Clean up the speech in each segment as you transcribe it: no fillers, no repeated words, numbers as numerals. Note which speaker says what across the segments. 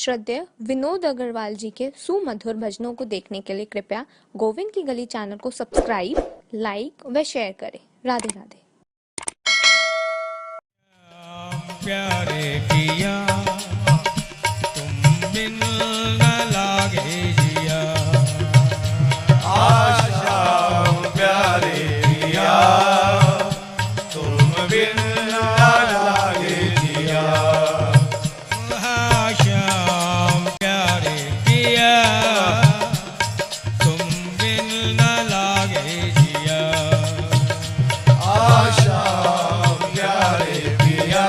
Speaker 1: श्रद्धेय विनोद अग्रवाल जी के सुमधुर भजनों को देखने के लिए कृपया गोविंद की गली चैनल को सब्सक्राइब, लाइक व शेयर करें। राधे राधे।
Speaker 2: प्यारे पिया तुम बिन न लागे जिया,
Speaker 3: आशा प्यारे पिया तुम बिन न लागे जिया,
Speaker 2: श्याम प्यारे पिया तुम बिन न लागे जिया,
Speaker 3: आशा प्यारे पिया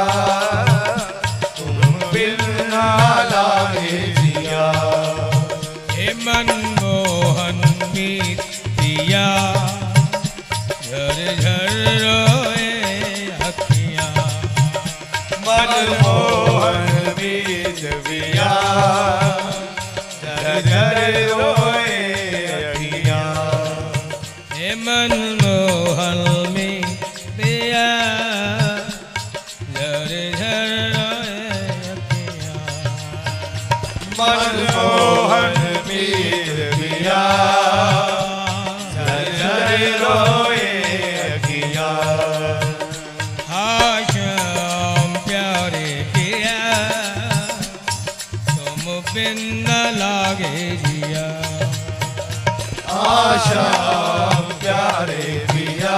Speaker 3: तुम बिन न लागे जिया,
Speaker 2: हे मनमोहन मीत पिया झर झर रोए अखियाँ,
Speaker 3: मनमोहन बीज पिया झर रोए अखियाँ,
Speaker 2: हे मनमोहन मीत पिया झर झर रोए अखियाँ,
Speaker 3: मनमोहन बीज पिया झर रोए अखियाँ,
Speaker 2: श्याम प्यारे पिया तुम बिन न लागे जिया,
Speaker 3: आशा प्यारे पिया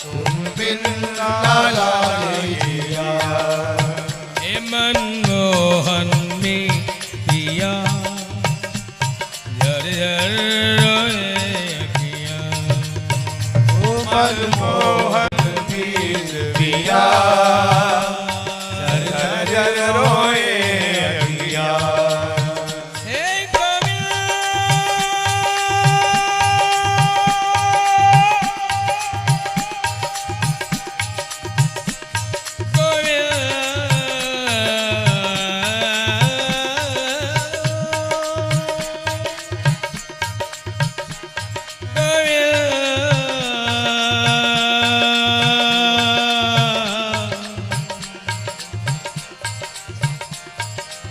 Speaker 3: तुम बिन न लागे जिया,
Speaker 2: हे मनमोहन में पिया झर झर रोए अखियाँ,
Speaker 3: मनमोहन बीज पिया झर झर रोए अखियाँ,
Speaker 2: हे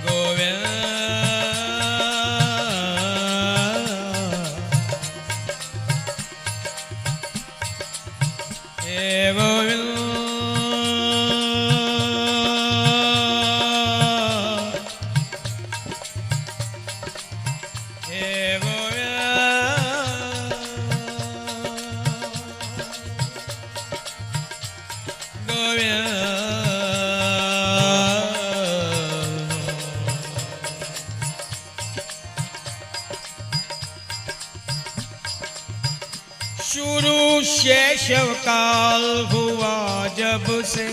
Speaker 2: गोविंद शुरू शैशव काल हुआ जब से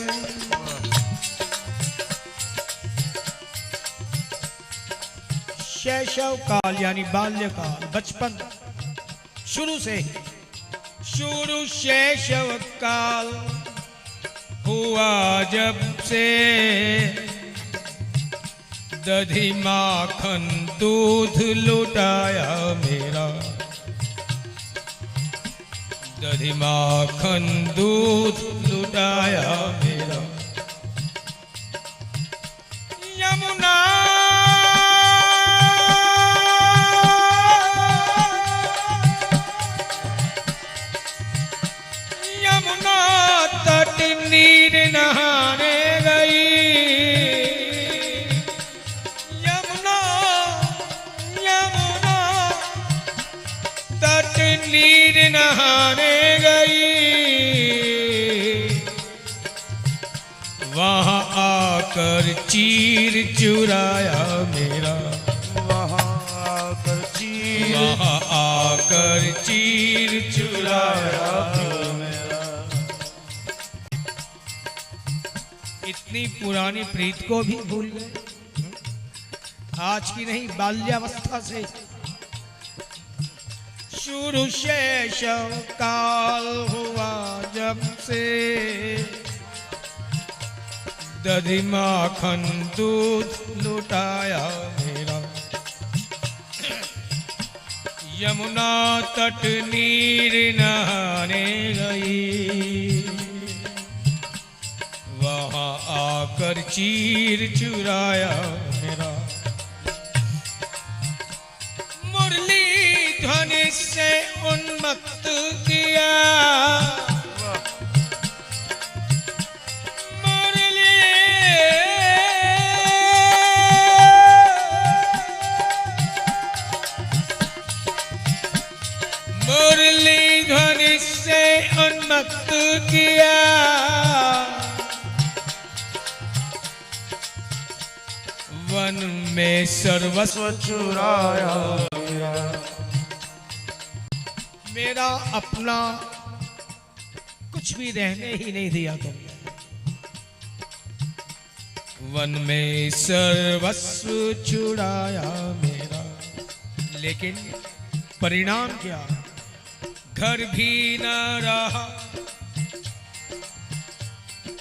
Speaker 2: शैशव काल यानी बाल्यकाल, बचपन, शुरू से ही शुरू शैशव काल हुआ जब से, दधी माखन दूध लुटाया मेरा, दधी माखन दूध लुटाया मेरा, यमुना यमुना तट नीर नहाने गई, यमुना यमुना तट नीर नहाने गई, वहां आकर चीर चुराया मेरा,
Speaker 3: वहाँ आकर
Speaker 2: चीर चुराया
Speaker 3: मेरा,
Speaker 2: इतनी पुरानी प्रीत को भी भूल गए, आज की नहीं बाल्यावस्था से। शुरू शैशव काल हुआ जब से, दधी माखन दूध लुटाया मेरा, यमुना तट नीर नहाने गई, वहां आकर चीर चुराया मेरा, वन में सर्वस्व
Speaker 3: चुराया
Speaker 2: मेरा अपना कुछ भी रहने ही नहीं दिया तुमने। वन में सर्वस्व चुराया मेरा, लेकिन परिणाम क्या? घर भी न रहा,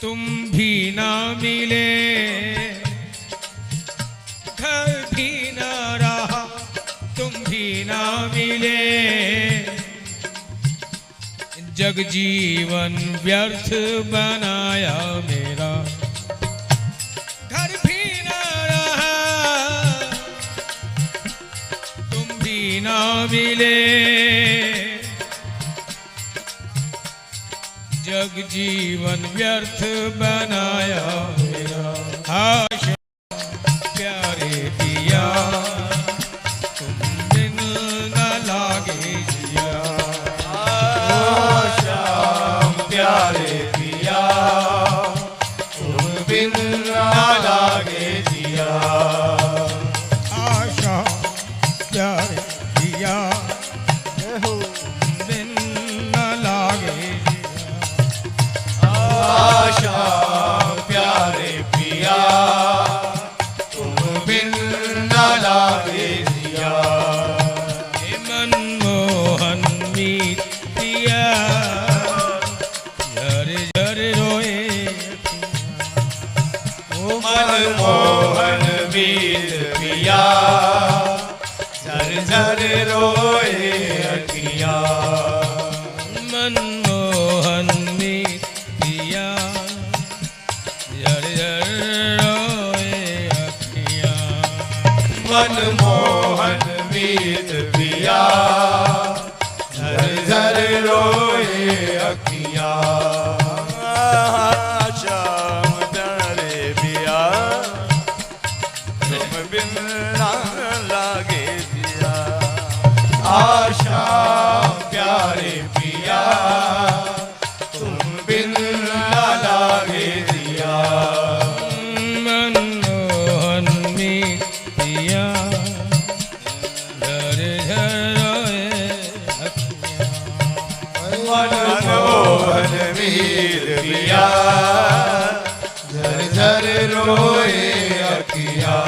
Speaker 2: तुम भी न मिले। घर भी न रहा, तुम भी न मिले। जग जीवन व्यर्थ बनाया मेरा। घर भी न रहा, तुम भी न मिले। जग जीवन व्यर्थ बनाया मेरा। आशा प्यारे पिया, तुम बिन न लागे जिया।
Speaker 3: प्यारे पिया तुम बिन ना लागे जिया।
Speaker 2: आशा प्यारे पिया, बिन न लागे जिया।
Speaker 3: आशा प्यारे पिया तुम बिन ना लागे जिया।
Speaker 2: हे मनमोहन मीत पिया, झर रोए
Speaker 3: ओ मनमोहन मीत पिया, झर झर रोए अखियाँ।
Speaker 2: मनमोहन मीत पिया, झर झर रोए अखियाँ।
Speaker 3: मनमोहन मीत पिया, झर झर रोए अखियाँ। श्याम प्यारे पिया तुम बिन ना लागे जिया। आशा प्यारे पिया तुम बिन ना लागे जिया।
Speaker 2: मनमोहन मीत पिया, झर झर रोए अखियाँ।
Speaker 3: मनमोहन मीत पिया, झर झर रोए अखियाँ।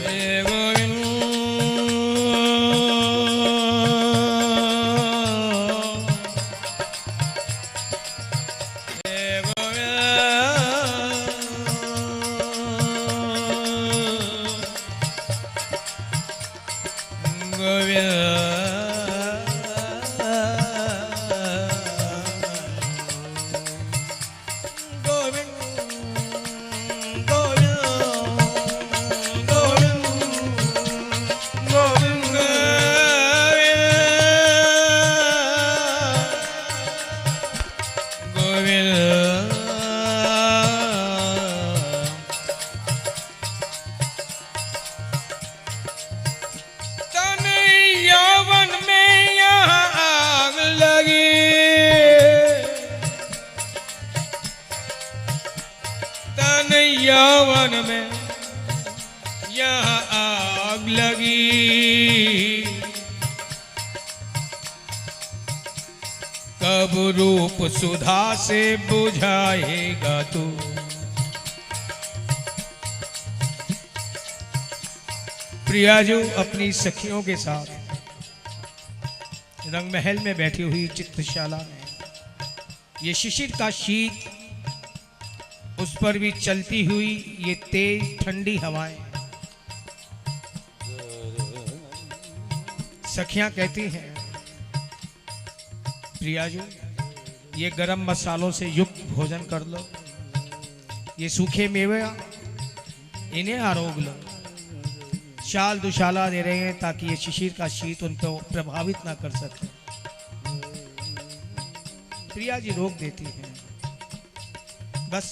Speaker 2: हे गोविंद, हे गोविंद, तन यौवन में यहाँ आग लगी, तन यौवन में यहाँ आग लगी। कब रूप सुधा से बुझाएगा तू? प्रियाजू अपनी सखियों के साथ रंग महल में बैठी हुई चित्रशाला में, ये शिशिर का शीत, उस पर भी चलती हुई ये तेज ठंडी हवाएं। सखियां कहती हैं, प्रियाजू ये गरम मसालों से युक्त भोजन कर लो, ये सूखे मेवे इन्हें आरोग लो। शाल दुशाला दे रहे हैं ताकि ये शिशिर का शीत उन पर प्रभावित ना कर सके। प्रिया जी रोक देती हैं, बस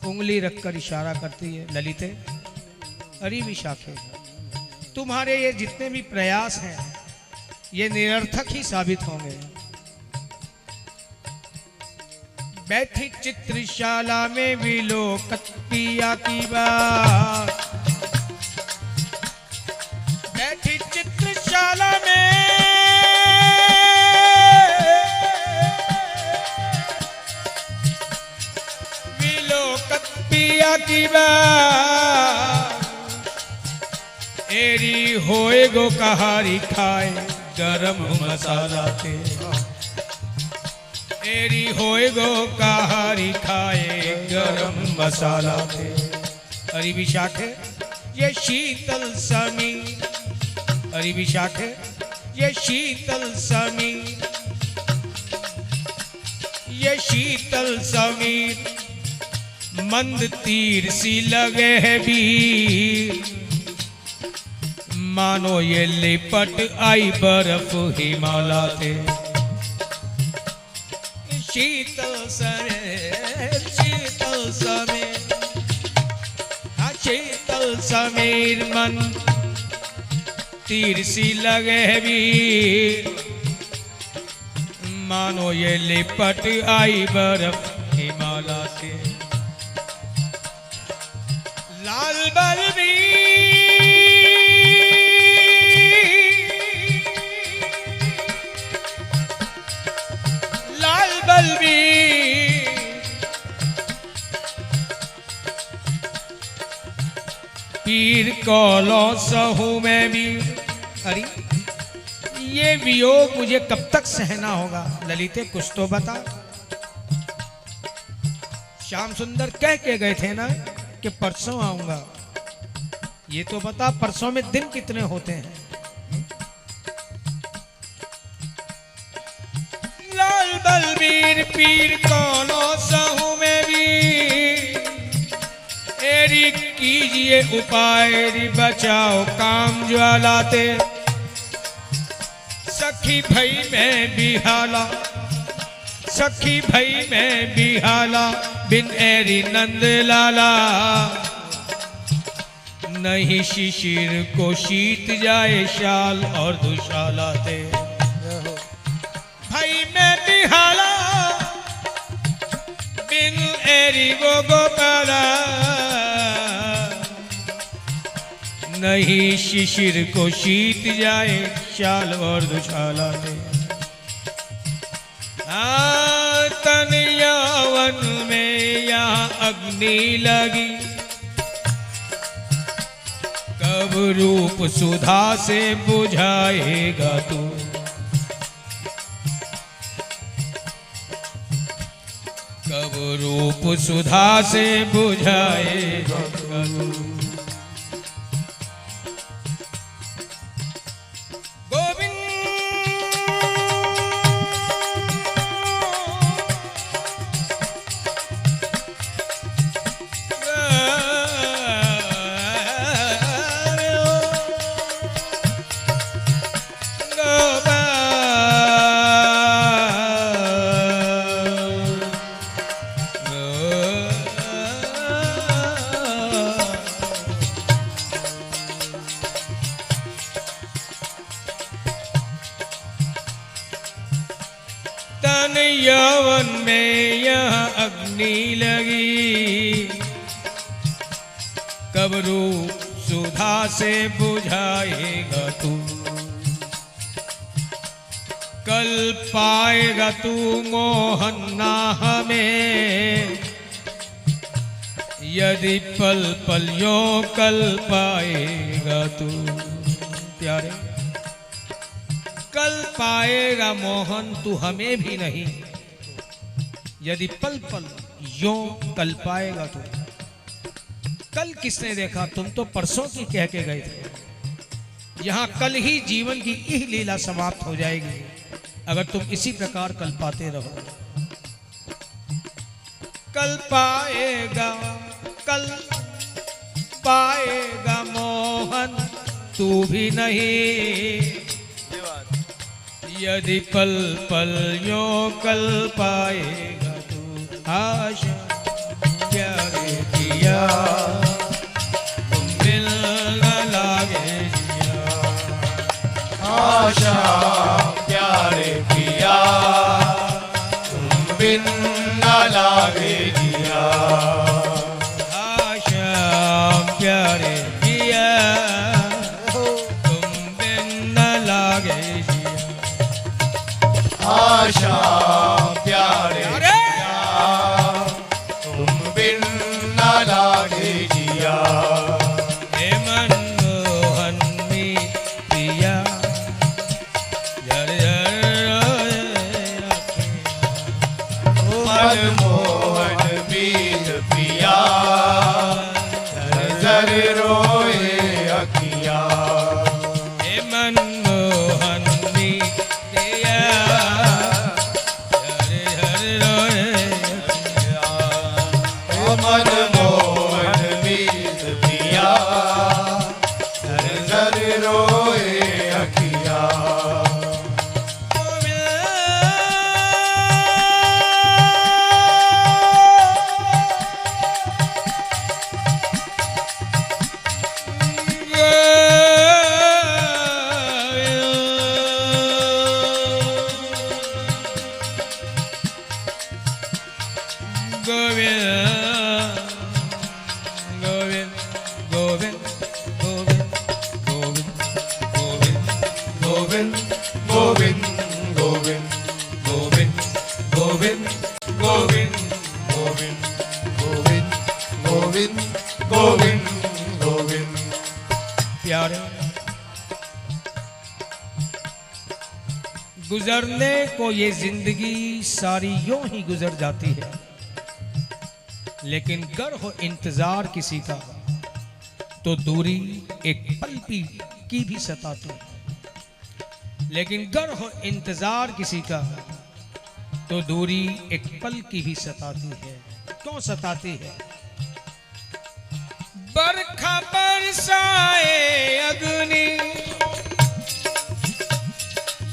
Speaker 2: उंगली रखकर इशारा करती है, ललिते अरे विशाखे, तुम्हारे ये जितने भी प्रयास हैं ये निरर्थक ही साबित होंगे। बैठी चित्रशाला में विलोकत पिया की बात, एरी होए गो कहारी खाए गरम मसाला थे, एरी होए गो कहारी खाए गरम मसाला थे। अरे विशाखे ये शीतल समीर, अरे विशाखे ये शीतल समीर, ये शीतल समीर मंद तीर सी लगे है भी, मानो ये लिपट आई बर्फ हिमालय थे। शीतल समीर, शीतल समीर, शीतल समीर मंद तीर सी लगे है भी, मानो ये लिपट आई बर्फ हिमालय से। लाल बलबीर, लाल बलबीर, पीर कौलो सहू में भी। अरे ये वियोग मुझे कब तक सहना होगा ललिते, कुछ तो बता। श्याम सुंदर कह के गए थे ना कि परसों आऊंगा, ये तो बता परसों में दिन कितने होते हैं। लाल बलबीर पीर कौनो सहू में भी, एरी कीजिए उपाय री बचाओ काम ज्वालाते। सखी भई में बिहाला, सखी भई में बिहाला, बिन एरी नंद लाला। नहीं शिशिर को शीत जाए शाल और दुशाला ते। भई में बिहाला, बिन एरी गो गोपाला। नहीं शिशिर को शीत जाए शाल और दुशाला थे। तन यौवन में यहाँ अग्नि लगी, कब रूप सुधा से बुझाएगा तू। कब रूप सुधा से बुझाएगा तू। तन यौवन में यह अग्नि लगी, कब रूप सुधा से बुझाएगा तू। कल पाएगा तू मोहन ना हमें, यदि पल पल यों कल पाएगा तू। प्यारे कल पाएगा मोहन तू हमें भी नहीं, यदि पल पल यों कल पाएगा तू। कल किसने देखा, तुम तो परसों की कह के गए थे। यहाँ कल ही जीवन की यह लीला समाप्त हो जाएगी अगर तुम इसी प्रकार कल पाते रहो। कल पाएगा, कल पाएगा मोहन तू भी नहीं, यदि पल पल यों कल पाएगा तू। आशा प्यारे किया तुम दिल न लागे जिया।
Speaker 3: आशा प्यारे किया तुम बिन न लागे जिया।
Speaker 2: आशा प्यारे किया तुम बिन न लागे जिया।
Speaker 3: आशा प्यारे किया तुम बिन न लागे जिया।
Speaker 2: हे मनमोहन प्यारे, गुजरने को ये जिंदगी सारी यूं ही गुजर जाती है, लेकिन कर हो इंतजार किसी का तो दूरी एक पल की भी सताती है। लेकिन गर हो इंतजार किसी का तो दूरी एक पल की भी सताती है। क्यों सताती है? बरखा बरसाए अग्नि,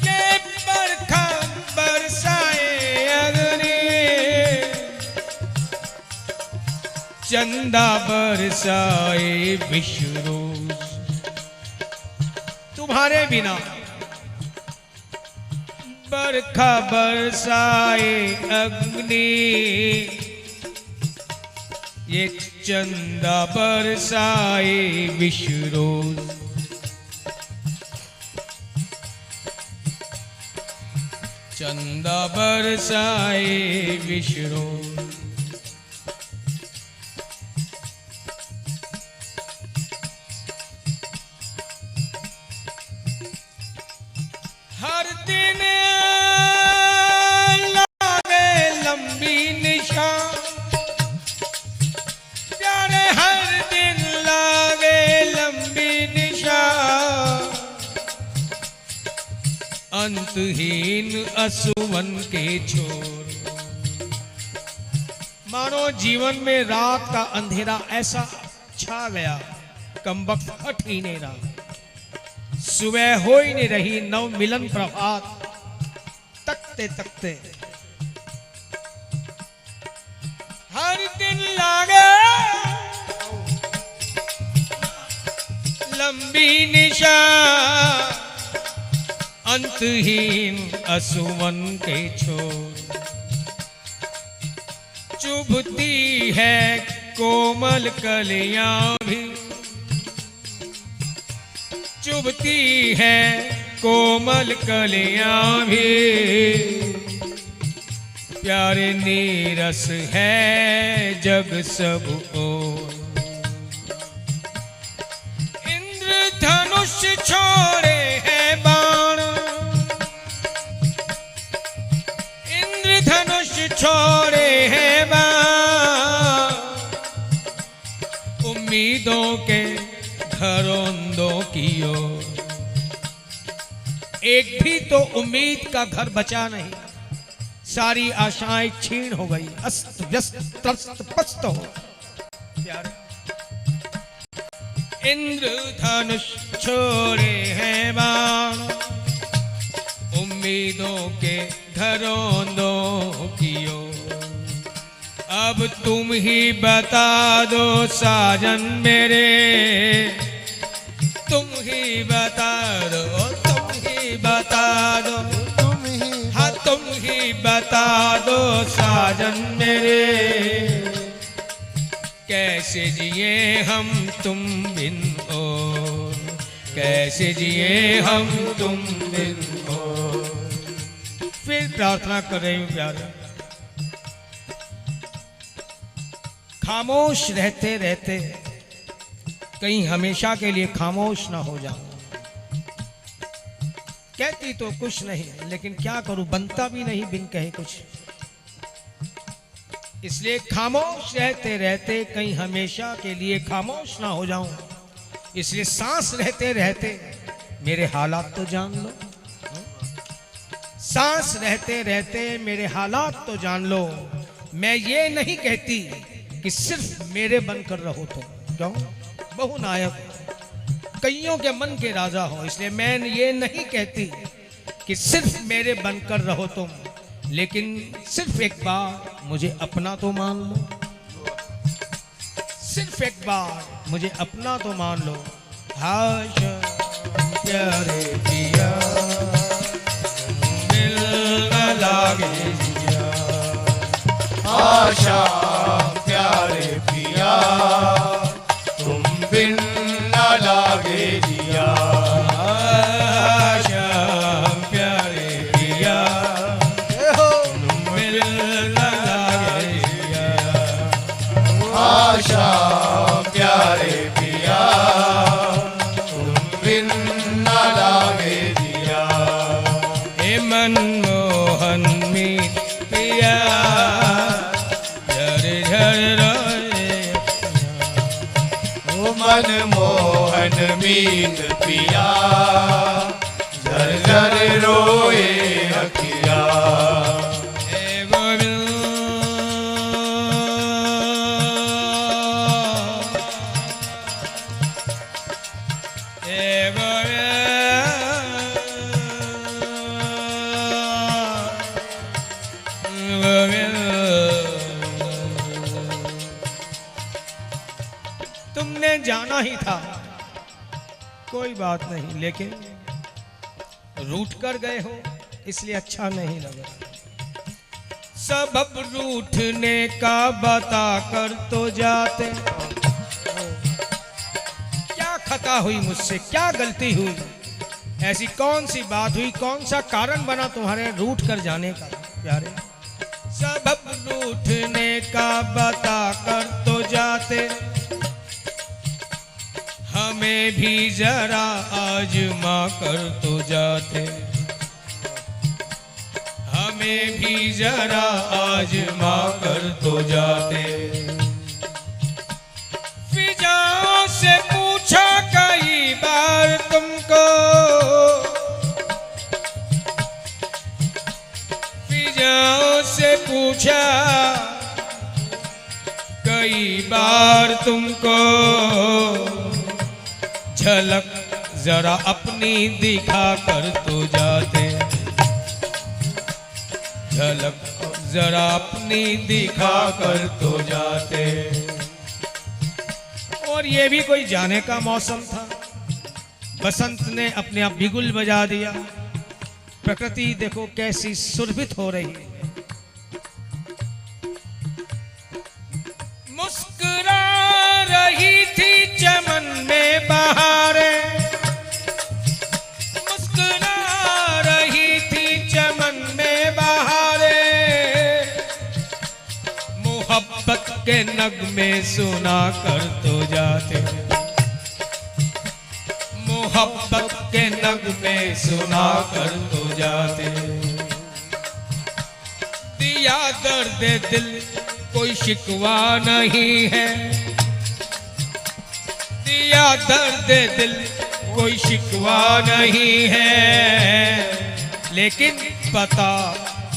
Speaker 2: ये बरखा बरसाए अग्नि, चंदा बरसाए विश्वरोज। तुम्हारे बिना बरखा बरसाए अग्नि, ये चंदा बरसाए विश्वरोज। चंदा बरसाए विश्वरोज। हर दिन लागे लंबी निशान, प्यारे हर दिन लागे लंबी निशान, अंतहीन असुवन के छोर। मानो जीवन में रात का अंधेरा ऐसा छा गया, कमबख्त हट ही नहीं रहा, सुबह हो ही नहीं रही, नव मिलन प्रभात तकते तकते। हर दिन लागे लंबी निशान, अंतहीन असुवन के छोर। चुभती है कोमल कलियां भी, चुभती है कोमल कलियां भी, प्यारे नीरस है जग सब ओर। इंद्रधनुष छोड़े है बाण, इंद्रधनुष छोड़े है बाण, उम्मीदों के घरोंदों की ओर। एक भी तो उम्मीद का घर बचा नहीं, सारी आशाएं छीन हो गई, अस्त व्यस्त त्रस्त पस्त हो। प्यारे इंद्रधनुष छोड़े हैं बाण, उम्मीदों के घरोंदों की ओर। अब तुम ही बता दो साजन मेरे, तुम ही बता दो, तुम ही बता दो,
Speaker 3: तुम ही,
Speaker 2: हाँ तुम ही बता दो साजन मेरे, कैसे जिए हम तुम बिन और, कैसे जिए हम तुम बिन और। फिर प्रार्थना कर रही हूँ प्यारे, खामोश रहते रहते कहीं हमेशा के लिए खामोश ना हो जाऊं। कहती तो कुछ नहीं, लेकिन क्या करूं, बनता भी नहीं बिन कहे कुछ। इसलिए खामोश रहते रहते कहीं हमेशा के लिए खामोश ना हो जाऊं। इसलिए सांस रहते रहते मेरे हालात तो जान लो, सांस रहते रहते मेरे हालात तो जान लो। मैं ये नहीं कहती कि सिर्फ मेरे बनकर रहो तुम, क्यों? बहुनायक कईयों के मन के राजा हो, इसलिए मैं ये नहीं कहती कि सिर्फ मेरे बनकर रहो तुम, लेकिन सिर्फ एक बार मुझे अपना तो मान लो, सिर्फ एक बार मुझे अपना तो मान लो। हाश प्यारे पिया दिल न लागे जिया,
Speaker 3: आशा प्यारे पिया तुम बिन न लागे जिया।
Speaker 2: आशा प्यारे पिया तुम बिन न लागे जिया,
Speaker 3: आशा प्यारे पिया तुम मोहन मीत पिया झर झर रोए अखिया
Speaker 2: हे गोविंद हे गोविंद तुमने जाना ही था, कोई बात नहीं, लेकिन रूठ कर गए हो इसलिए अच्छा नहीं लगा। सबब रूठने का बता कर तो जाते, क्या खता हुई मुझसे, क्या गलती हुई, ऐसी कौन सी बात हुई, कौन सा कारण बना तुम्हारे रूठ कर जाने का प्यारे। सबब रूठने का बता कर तो जाते, हमें भी जरा आजमा कर तो जाते, हमें भी जरा आजमा कर तो जाते। फिजाओं से पूछा कई बार तुमको, फिजाओं से पूछा कई बार तुमको, झलक जरा अपनी दिखा कर तो जाते, झलक जरा अपनी दिखा कर तो जाते। और ये भी कोई जाने का मौसम था, बसंत ने अपने आप बिगुल बजा दिया, प्रकृति देखो कैसी सुरभित हो रही है। मुस्कुरा रही थी चमन में बहारें, मुस्कुरा रही थी चमन में बहारें, मोहब्बत के नगमे सुना कर तो जाते, मोहब्बत के नगमे सुना कर तो जाते। दिया दर्द दिल कोई शिकवा नहीं है, दिया दर्द दिल कोई शिकवा नहीं है, लेकिन पता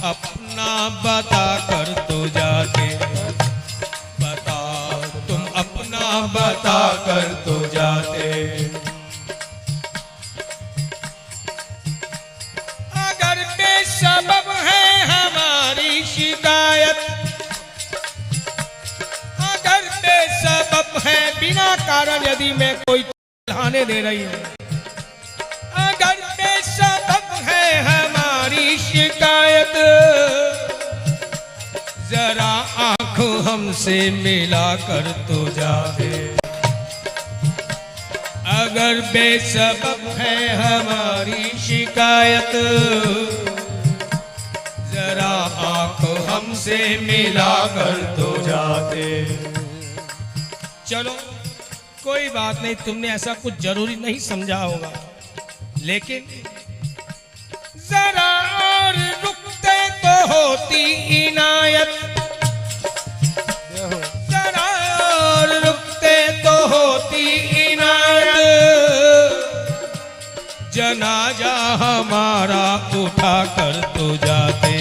Speaker 2: अपना बता कर तो जाते, बता तुम अपना बता कर तो जाते। अगर बेसबब है हमारी शिकायत, अगर बेसबब है बिना कारण यदि मैं कोई लाने दे रही हूं, अगर बेसबब है हमारी शिकायत, जरा आंख हमसे मिला कर तो जाते, अगर बेसबब है हमारी शिकायत, जरा आंख हमसे मिला कर तो जाते। चलो कोई बात नहीं, तुमने ऐसा कुछ जरूरी नहीं समझा होगा, लेकिन जरा और रुकते तो होती इनायत, जरा और रुकते तो होती इनायत, जनाजा हमारा उठा कर तो जाते,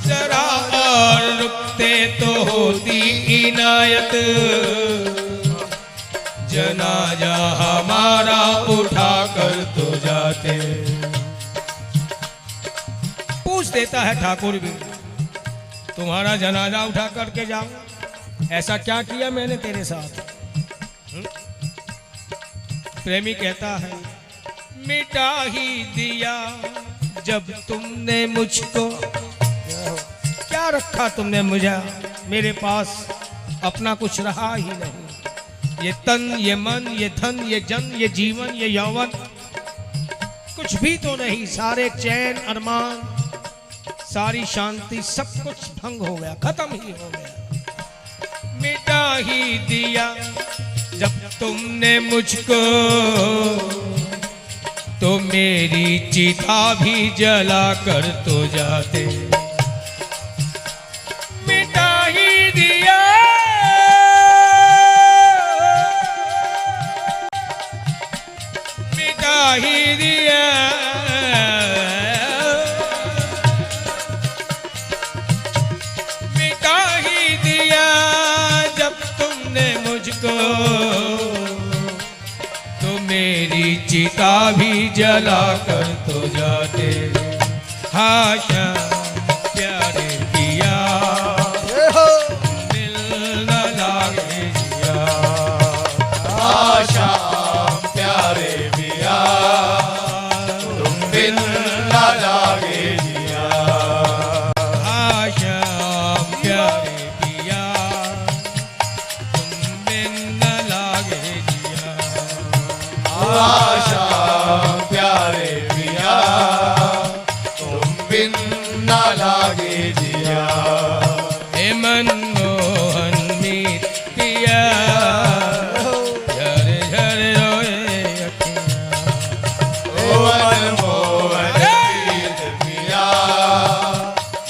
Speaker 2: जरा और रुकते तो होती इनायत, जनाजा हमारा उठा कर तो जाते। पूछ देता है ठाकुर भी, तुम्हारा जनाजा उठा करके जाऊं, ऐसा क्या किया मैंने तेरे साथ? प्रेमी कहता है मिटा ही दिया जब तुमने मुझको, क्या रखा तुमने मुझे, मेरे पास अपना कुछ रहा ही नहीं, ये तन ये मन ये धन ये जन ये जीवन ये यौवन कुछ भी तो नहीं, सारे चैन अरमान सारी शांति सब कुछ भंग हो गया, खत्म ही हो गया। मिटा ही दिया जब तुमने मुझको, तो मेरी चिता भी जला कर तो जाते, मिटा ही दिया चिता भी जला कर तो जाते। हाँ श्याम प्यारे पिया दिल न लागे जिया।
Speaker 3: आशा प्यारे पिया तुम बिन न लागे जिया।
Speaker 2: हाँ श्याम प्यारे पिया तुम बिन न लागे जिया।
Speaker 3: आशा प्यारे पिया तुम बिन न लागे जिया।
Speaker 2: हे मनमोहन मीत पिया झर झर रोए अखियाँ।
Speaker 3: ओ मनमोहन मीत पिया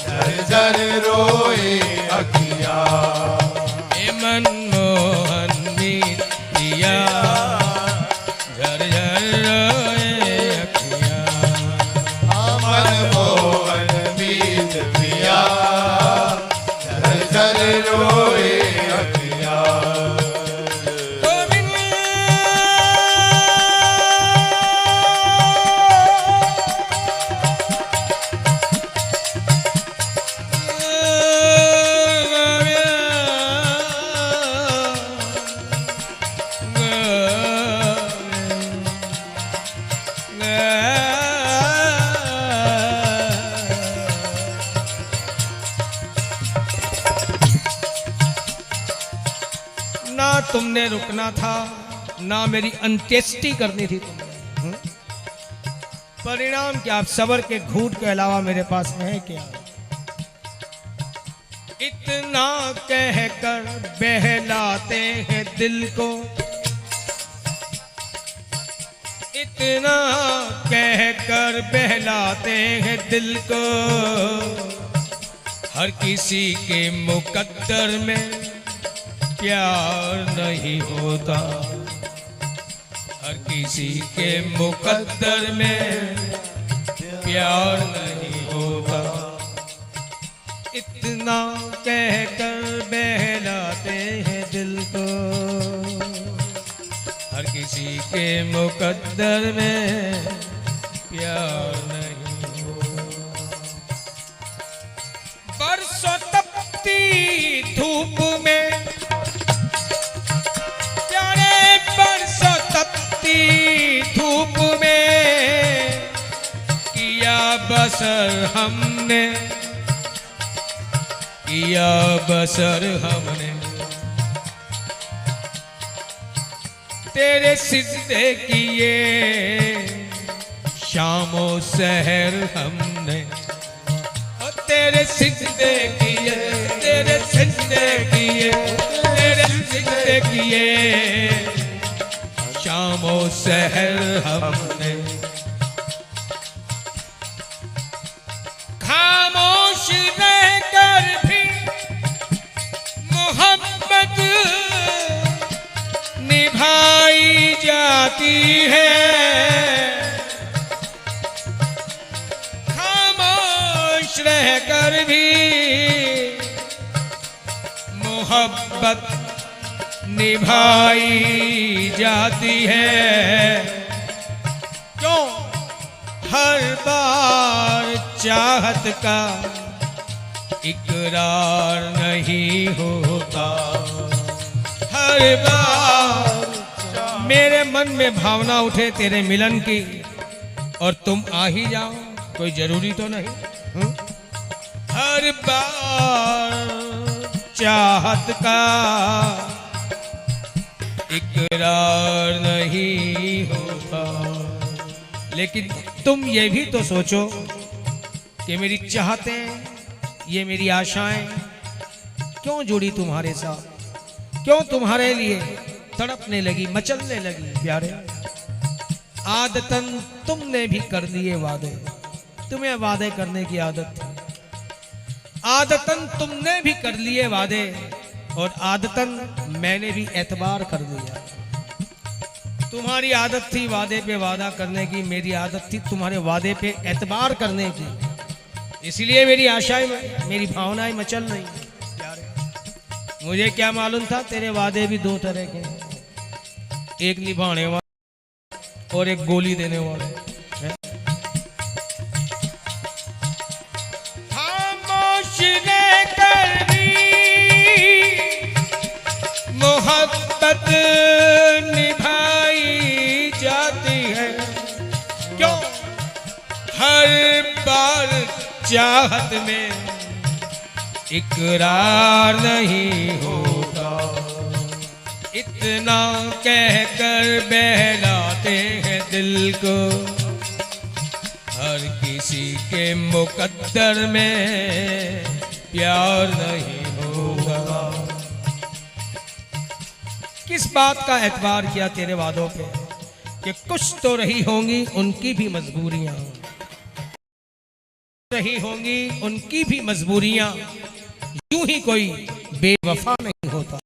Speaker 3: झर झर रोए अखिया।
Speaker 2: हे मनमोहन मीत पिया झर झर रोए अखियाँ।
Speaker 3: मनमोहन मीत पिया झर झर रोए अखिया।
Speaker 2: ना तुमने रुकना था, ना मेरी अंत्येष्टि करनी थी तुमने। परिणाम क्या? आप सबर के घूंट के अलावा मेरे पास है क्या? इतना कहकर बहलाते हैं दिल को, इतना कहकर बहलाते हैं दिल को। हर किसी के मुकद्दर में प्यार नहीं होता, हर किसी के मुकद्दर में प्यार नहीं होता। इतना कहकर बहलाते हैं दिल को, हर किसी के मुकद्दर में प्यार नहीं होता। बरसों तपती धूप में बरसों तपती धूप में किया बसर हमने, किया बसर हमने। तेरे सिजदे किए शामो सहर हमने, और तेरे सिजदे किए, तेरे सिजदे किए, तेरे सिजदे किए शामो सहर हमने। खामोश रहकर भी मोहब्बत निभाई जाती है, खामोश रहकर भी मोहब्बत निभाई जाती है। क्यों? हर बार चाहत का इकरार नहीं होता, हर बार मेरे मन में भावना उठे तेरे मिलन की और तुम आ ही जाओ, कोई जरूरी तो नहीं। हर बार चाहत का इकरार नहीं होता, लेकिन तुम ये भी तो सोचो कि मेरी चाहतें, ये मेरी आशाएं क्यों जुड़ी तुम्हारे साथ, क्यों तुम्हारे लिए तड़पने लगी, मचलने लगी प्यारे। आदतन तुमने भी कर दिए वादे, तुम्हें वादे करने की आदत थी, आदतन तुमने भी कर लिए वादे और आदतन मैंने भी एतबार कर दिया। तुम्हारी आदत थी वादे पे वादा करने की, मेरी आदत थी तुम्हारे वादे पे एतबार करने की, इसलिए मेरी आशाएं, मेरी भावनाएं मचल रही। मुझे क्या मालूम था तेरे वादे भी दो तरह के, एक निभाने वाला और एक गोली देने वाले हैं। खामोश रहकर भी मोहब्बत निभाई जाती है, क्यों हर बार चाहत में इकरार नहीं होता, इतना कहकर बहलाते हैं दिल को, हर किसी के मुकद्दर में प्यार नहीं होगा। किस बात का एतबार किया तेरे वादों पे कि कुछ तो रही होंगी उनकी भी मजबूरियां, रही होंगी उनकी भी मजबूरियां, यूं ही कोई बेवफा नहीं होता।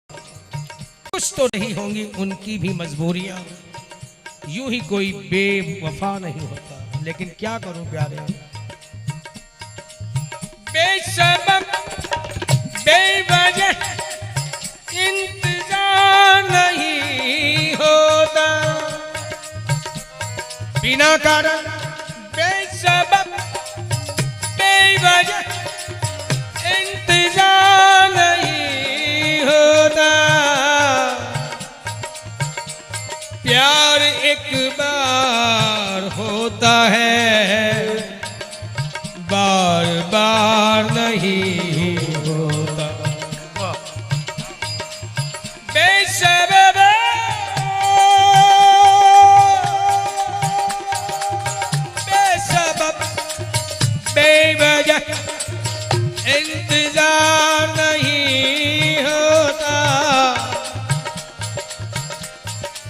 Speaker 2: कुछ तो रही होंगी उनकी भी मजबूरियां, यूं ही कोई बेवफा नहीं होता। लेकिन क्या करूं प्यारे, बेसबब बेवजह इंतजार नहीं होता, बिना कारण बेसबब बेवजह इंतजार नहीं होता, प्यार एक बार होता है, बार बार नहीं होता। बेसबब बेसबब बेवजह इंतजार नहीं होता,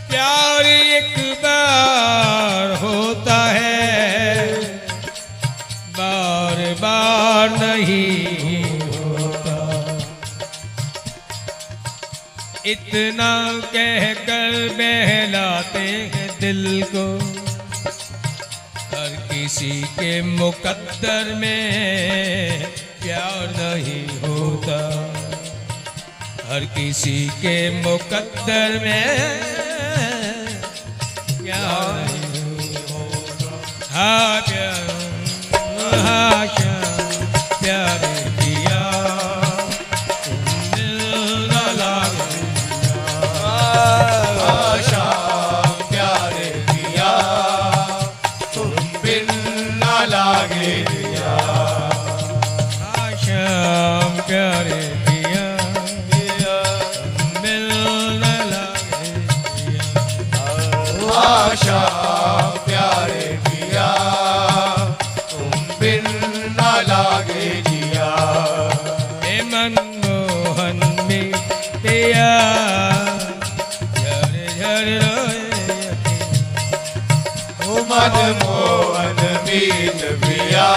Speaker 2: प्यार एक बार होता है, बार बार नहीं होता। इतना कहकर बहलाते हैं दिल को, हर किसी के मुकद्दर में प्यार नहीं होता, हर किसी के मुकद्दर में प्यार नहीं होता। हाँ प्यार हाशा प्यार किया दिल न लागे,
Speaker 3: आशा प्यार किया तुम बिन न लागे दिया,
Speaker 2: शाम प्यार किया दिल न लागे दिया,
Speaker 3: आशा प्यार किया तुम बिन न लागे जिया,
Speaker 2: हे मनमोहन में पिया झर झर रोए
Speaker 3: मनमोहन मीत पिया